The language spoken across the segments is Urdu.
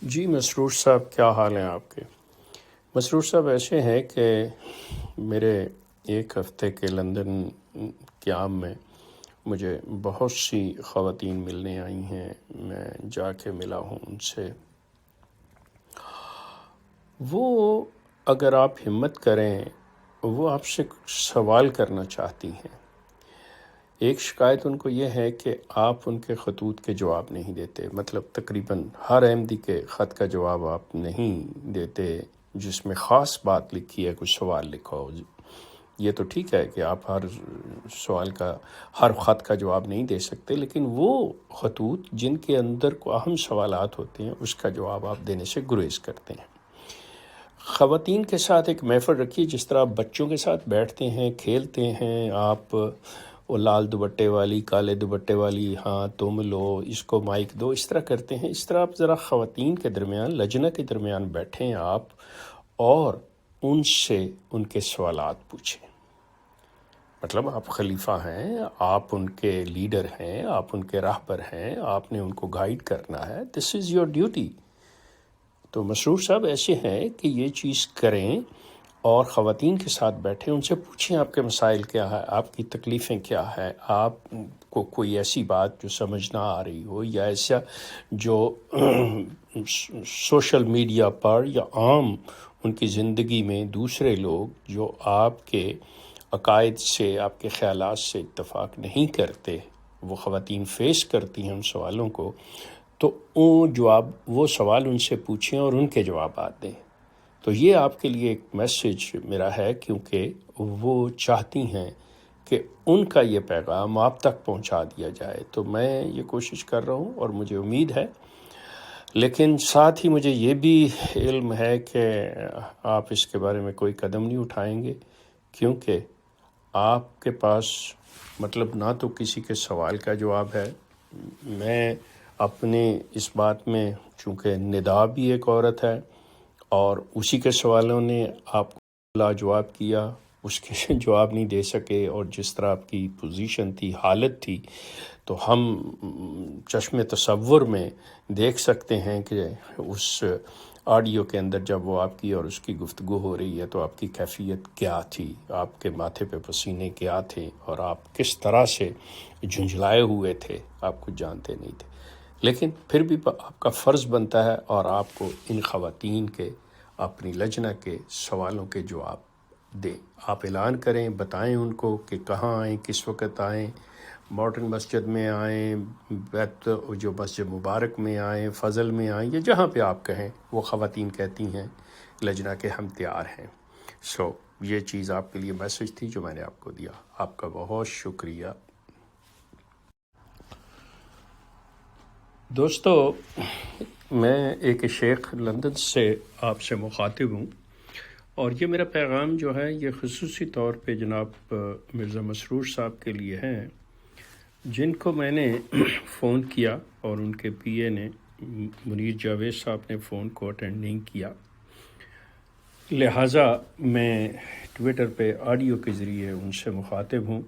جی مسرور صاحب، کیا حال ہیں آپ کے؟ مسرور صاحب ایسے ہیں کہ میرے ایک ہفتے کے لندن قیام میں مجھے بہت سی خواتین ملنے آئی ہیں. میں جا کے ملا ہوں ان سے. وہ اگر آپ ہمت کریں وہ آپ سے کچھ سوال کرنا چاہتی ہیں. ایک شکایت ان کو یہ ہے کہ آپ ان کے خطوط کے جواب نہیں دیتے، مطلب تقریباً ہر احمدی کے خط کا جواب آپ نہیں دیتے جس میں خاص بات لکھی ہے، کچھ سوال لکھا ہو. یہ تو ٹھیک ہے کہ آپ ہر سوال کا، ہر خط کا جواب نہیں دے سکتے، لیکن وہ خطوط جن کے اندر کو اہم سوالات ہوتے ہیں اس کا جواب آپ دینے سے گریز کرتے ہیں. خواتین کے ساتھ ایک محفل رکھیے جس طرح آپ بچوں کے ساتھ بیٹھتے ہیں، کھیلتے ہیں. آپ وہ لال دوپٹے والی، کالے دوپٹے والی، ہاں تم لو، اس کو مائک دو، اس طرح کرتے ہیں. اس طرح آپ ذرا خواتین کے درمیان، لجنہ کے درمیان بیٹھیں آپ، اور ان سے ان کے سوالات پوچھیں. مطلب آپ خلیفہ ہیں، آپ ان کے لیڈر ہیں، آپ ان کے راہبر ہیں، آپ نے ان کو گائیڈ کرنا ہے. دس از یور ڈیوٹی. تو مسرور صاحب ایسے ہیں کہ یہ چیز کریں اور خواتین کے ساتھ بیٹھیں، ان سے پوچھیں آپ کے مسائل کیا ہے، آپ کی تکلیفیں کیا ہے، آپ کو کوئی ایسی بات جو سمجھ نہ آ رہی ہو، یا ایسا جو سوشل میڈیا پر یا عام ان کی زندگی میں دوسرے لوگ جو آپ کے عقائد سے، آپ کے خیالات سے اتفاق نہیں کرتے، وہ خواتین فیس کرتی ہیں ان سوالوں کو. تو وہ سوال ان سے پوچھیں اور ان کے جوابات دیں. تو یہ آپ کے لیے ایک میسج میرا ہے، کیونکہ وہ چاہتی ہیں کہ ان کا یہ پیغام آپ تک پہنچا دیا جائے. تو میں یہ کوشش کر رہا ہوں اور مجھے امید ہے، لیکن ساتھ ہی مجھے یہ بھی علم ہے کہ آپ اس کے بارے میں کوئی قدم نہیں اٹھائیں گے، کیونکہ آپ کے پاس مطلب نہ تو کسی کے سوال کا جواب ہے. میں اپنے اس بات میں، چونکہ ندا بھی ایک عورت ہے اور اسی کے سوالوں نے آپ کو لاجواب کیا، اس کے جواب نہیں دے سکے، اور جس طرح آپ کی پوزیشن تھی، حالت تھی، تو ہم چشم تصور میں دیکھ سکتے ہیں کہ اس آڈیو کے اندر جب وہ آپ کی اور اس کی گفتگو ہو رہی ہے تو آپ کی کیفیت کیا تھی، آپ کے ماتھے پہ پسینے کیا تھے، اور آپ کس طرح سے جھنجھلائے ہوئے تھے، آپ کچھ جانتے نہیں تھے. لیکن پھر بھی آپ کا فرض بنتا ہے، اور آپ کو ان خواتین کے، اپنی لجنہ کے سوالوں کے جواب دیں. آپ اعلان کریں، بتائیں ان کو کہ کہاں آئیں، کس وقت آئیں، ماڈرن مسجد میں آئیں، بیت جو مسجد مبارک میں آئیں، فضل میں آئیں، یا جہاں پہ آپ کہیں. وہ خواتین کہتی ہیں لجنہ کے ہم تیار ہیں. یہ چیز آپ کے لیے میسج تھی جو میں نے آپ کو دیا. آپ کا بہت شکریہ. دوستو، میں ایک شیخ لندن سے آپ سے مخاطب ہوں، اور یہ میرا پیغام جو ہے یہ خصوصی طور پہ جناب مرزا مسرور صاحب کے لیے ہیں، جن کو میں نے فون کیا اور ان کے پی اے نے، منیر جاوید صاحب نے، فون کو اٹینڈ نہیں کیا. لہٰذا میں ٹویٹر پہ آڈیو کے ذریعے ان سے مخاطب ہوں.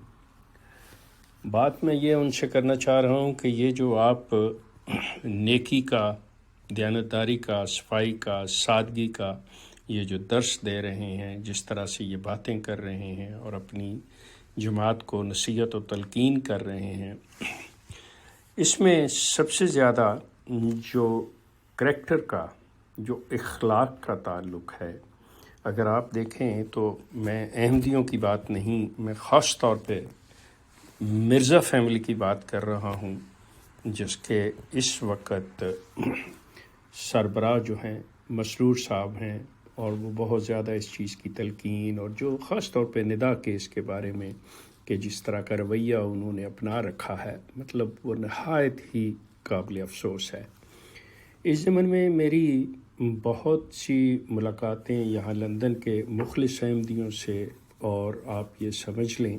بات میں یہ ان سے کرنا چاہ رہا ہوں کہ یہ جو آپ نیکی کا، دیانتداری کا، صفائی کا، سادگی کا یہ جو درس دے رہے ہیں، جس طرح سے یہ باتیں کر رہے ہیں اور اپنی جماعت کو نصیحت و تلقین کر رہے ہیں، اس میں سب سے زیادہ جو کریکٹر کا، جو اخلاق کا تعلق ہے، اگر آپ دیکھیں تو میں احمدیوں کی بات نہیں، میں خاص طور پہ مرزا فیملی کی بات کر رہا ہوں، جس کے اس وقت سربراہ جو ہیں مسرور صاحب ہیں، اور وہ بہت زیادہ اس چیز کی تلقین، اور جو خاص طور پہ ندا کیس کے بارے میں کہ جس طرح کا رویہ انہوں نے اپنا رکھا ہے، مطلب وہ نہایت ہی قابل افسوس ہے. اس ضمن میں میری بہت سی ملاقاتیں یہاں لندن کے مخلص احمدیوں سے، اور آپ یہ سمجھ لیں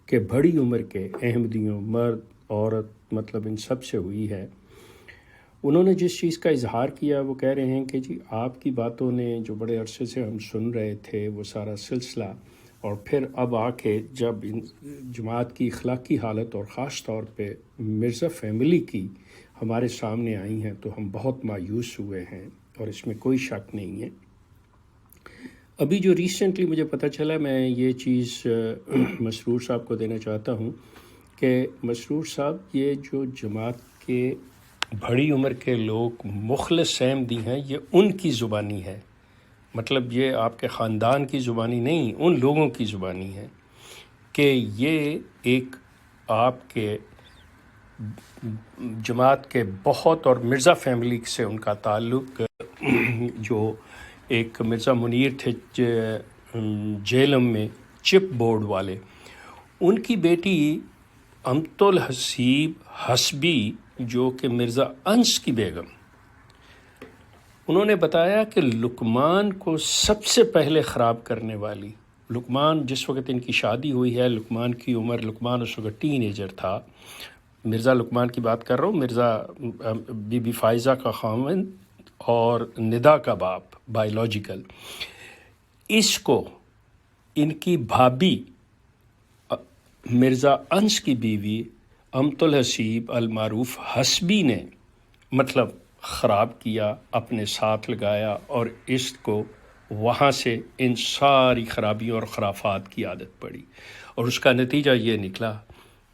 کہ بڑی عمر کے احمدیوں، مرد عورت، مطلب ان سب سے ہوئی ہے. انہوں نے جس چیز کا اظہار کیا وہ کہہ رہے ہیں کہ جی آپ کی باتوں نے جو بڑے عرصے سے ہم سن رہے تھے وہ سارا سلسلہ، اور پھر اب آ کے جب جماعت کی اخلاقی حالت اور خاص طور پہ مرزا فیملی کی ہمارے سامنے آئی ہیں تو ہم بہت مایوس ہوئے ہیں، اور اس میں کوئی شک نہیں ہے۔ ابھی جو ریسنٹلی مجھے پتہ چلا، میں یہ چیز مسرور صاحب کو دینا چاہتا ہوں کہ مسرور صاحب، یہ جو جماعت کے بڑی عمر کے لوگ مخلص احمدی ہیں، یہ ان کی زبانی ہے، مطلب یہ آپ کے خاندان کی زبانی نہیں، ان لوگوں کی زبانی ہے کہ یہ ایک آپ کے جماعت کے بہت، اور مرزا فیملی سے ان کا تعلق، جو ایک مرزا منیر تھے جیلم میں چپ بورڈ والے، ان کی بیٹی امت الحسیب حسبی جو کہ مرزا انس کی بیگم، انہوں نے بتایا کہ لقمان کو سب سے پہلے خراب کرنے والی، لقمان جس وقت ان کی شادی ہوئی ہے، لقمان کی عمر، لقمان اس وقت ٹین ایجر تھا، مرزا لقمان کی بات کر رہا ہوں، مرزا بی بی فائزہ کا خاوند اور ندا کا باپ بائیولوجیکل، اس کو ان کی بھابھی مرزا انس کی بیوی امت الحسیب المعروف حسبی نے مطلب خراب کیا، اپنے ساتھ لگایا، اور اس کو وہاں سے ان ساری خرابیوں اور خرافات کی عادت پڑی، اور اس کا نتیجہ یہ نکلا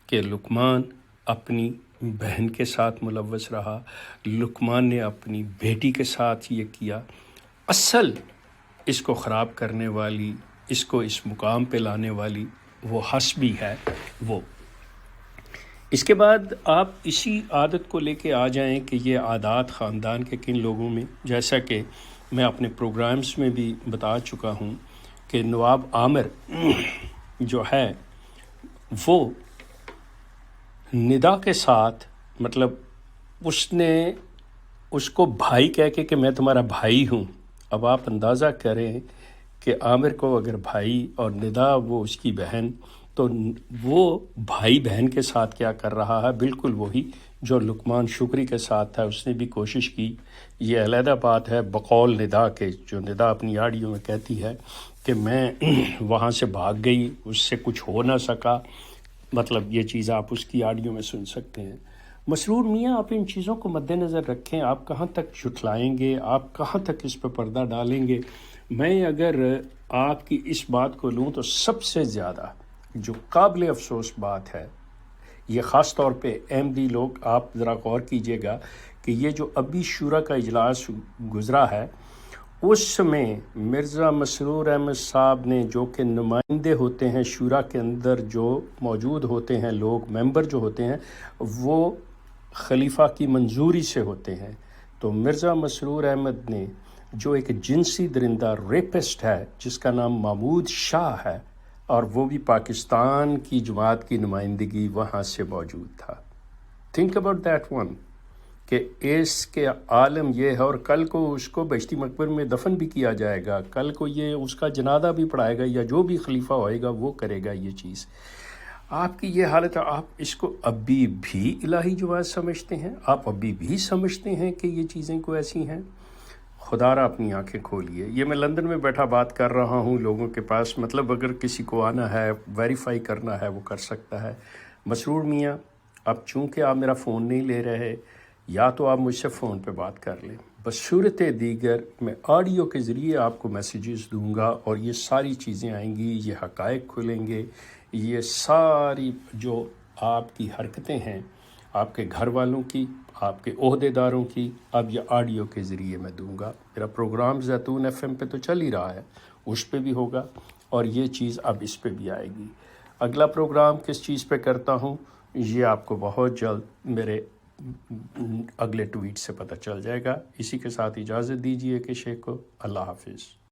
کہ لقمان اپنی بہن کے ساتھ ملوث رہا، لقمان نے اپنی بیٹی کے ساتھ یہ کیا۔ اصل اس کو خراب کرنے والی، اس کو اس مقام پہ لانے والی وہ حسبی ہے۔ وہ اس کے بعد آپ اسی عادت کو لے کے آ جائیں کہ یہ عادات خاندان کے کن لوگوں میں، جیسا کہ میں اپنے پروگرامز میں بھی بتا چکا ہوں کہ نواب عامر جو ہے وہ ندا کے ساتھ، مطلب اس نے اس کو بھائی کہہ کے کہ میں تمہارا بھائی ہوں۔ اب آپ اندازہ کریں کہ عامر کو اگر بھائی اور ندا وہ اس کی بہن، تو وہ بھائی بہن کے ساتھ کیا کر رہا ہے، بالکل وہی جو لقمان شکری کے ساتھ تھا۔ اس نے بھی کوشش کی، یہ علیحدہ بات ہے بقول ندا کے، جو ندا اپنی آڈیو میں کہتی ہے کہ میں وہاں سے بھاگ گئی، اس سے کچھ ہو نہ سکا، مطلب یہ چیز آپ اس کی آڈیو میں سن سکتے ہیں۔ مسرور میاں، آپ ان چیزوں کو مد نظر رکھیں، آپ کہاں تک جھٹلائیں گے، آپ کہاں تک اس پہ پردہ ڈالیں گے۔ میں اگر آپ کی اس بات کو لوں تو سب سے زیادہ جو قابل افسوس بات ہے، یہ خاص طور پہ احمدی لوگ، آپ ذرا غور کیجئے گا کہ یہ جو ابھی شورا کا اجلاس گزرا ہے، اس میں مرزا مسرور احمد صاحب نے، جو کہ نمائندے ہوتے ہیں شورا کے اندر، جو موجود ہوتے ہیں لوگ، ممبر جو ہوتے ہیں، وہ خلیفہ کی منظوری سے ہوتے ہیں، تو مرزا مسرور احمد نے، جو ایک جنسی درندہ ریپسٹ ہے جس کا نام محمود شاہ ہے، اور وہ بھی پاکستان کی جماعت کی نمائندگی وہاں سے موجود تھا۔ تھنک اباؤٹ دیٹ ون، کہ اس کے عالم یہ ہے، اور کل کو اس کو بہشتی مقبر میں دفن بھی کیا جائے گا، کل کو یہ اس کا جنازہ بھی پڑھائے گا، یا جو بھی خلیفہ ہوئے گا وہ کرے گا یہ چیز۔ آپ کی یہ حالت ہے، آپ اس کو ابھی بھی الہی جواز سمجھتے ہیں، آپ ابھی بھی سمجھتے ہیں کہ یہ چیزیں کو ایسی ہیں۔ خدا را اپنی آنکھیں کھولیے۔ یہ میں لندن میں بیٹھا بات کر رہا ہوں لوگوں کے پاس، مطلب اگر کسی کو آنا ہے، ویریفائی کرنا ہے، وہ کر سکتا ہے۔ مسرور میاں، اب چونکہ آپ میرا فون نہیں لے رہے، یا تو آپ مجھ سے فون پہ بات کر لیں، بصورت دیگر میں آڈیو کے ذریعے آپ کو میسیجز دوں گا، اور یہ ساری چیزیں آئیں گی، یہ حقائق کھلیں گے، یہ ساری جو آپ کی حرکتیں ہیں، آپ کے گھر والوں کی، آپ کے عہدے داروں کی، اب یہ آڈیو کے ذریعے میں دوں گا۔ میرا پروگرام زیتون ایف ایم پہ تو چل ہی رہا ہے، اس پہ بھی ہوگا، اور یہ چیز اب اس پہ بھی آئے گی۔ اگلا پروگرام کس چیز پہ کرتا ہوں، یہ آپ کو بہت جلد میرے اگلے ٹویٹ سے پتہ چل جائے گا۔ اسی کے ساتھ اجازت دیجیے کہ شیخ کو، اللہ حافظ۔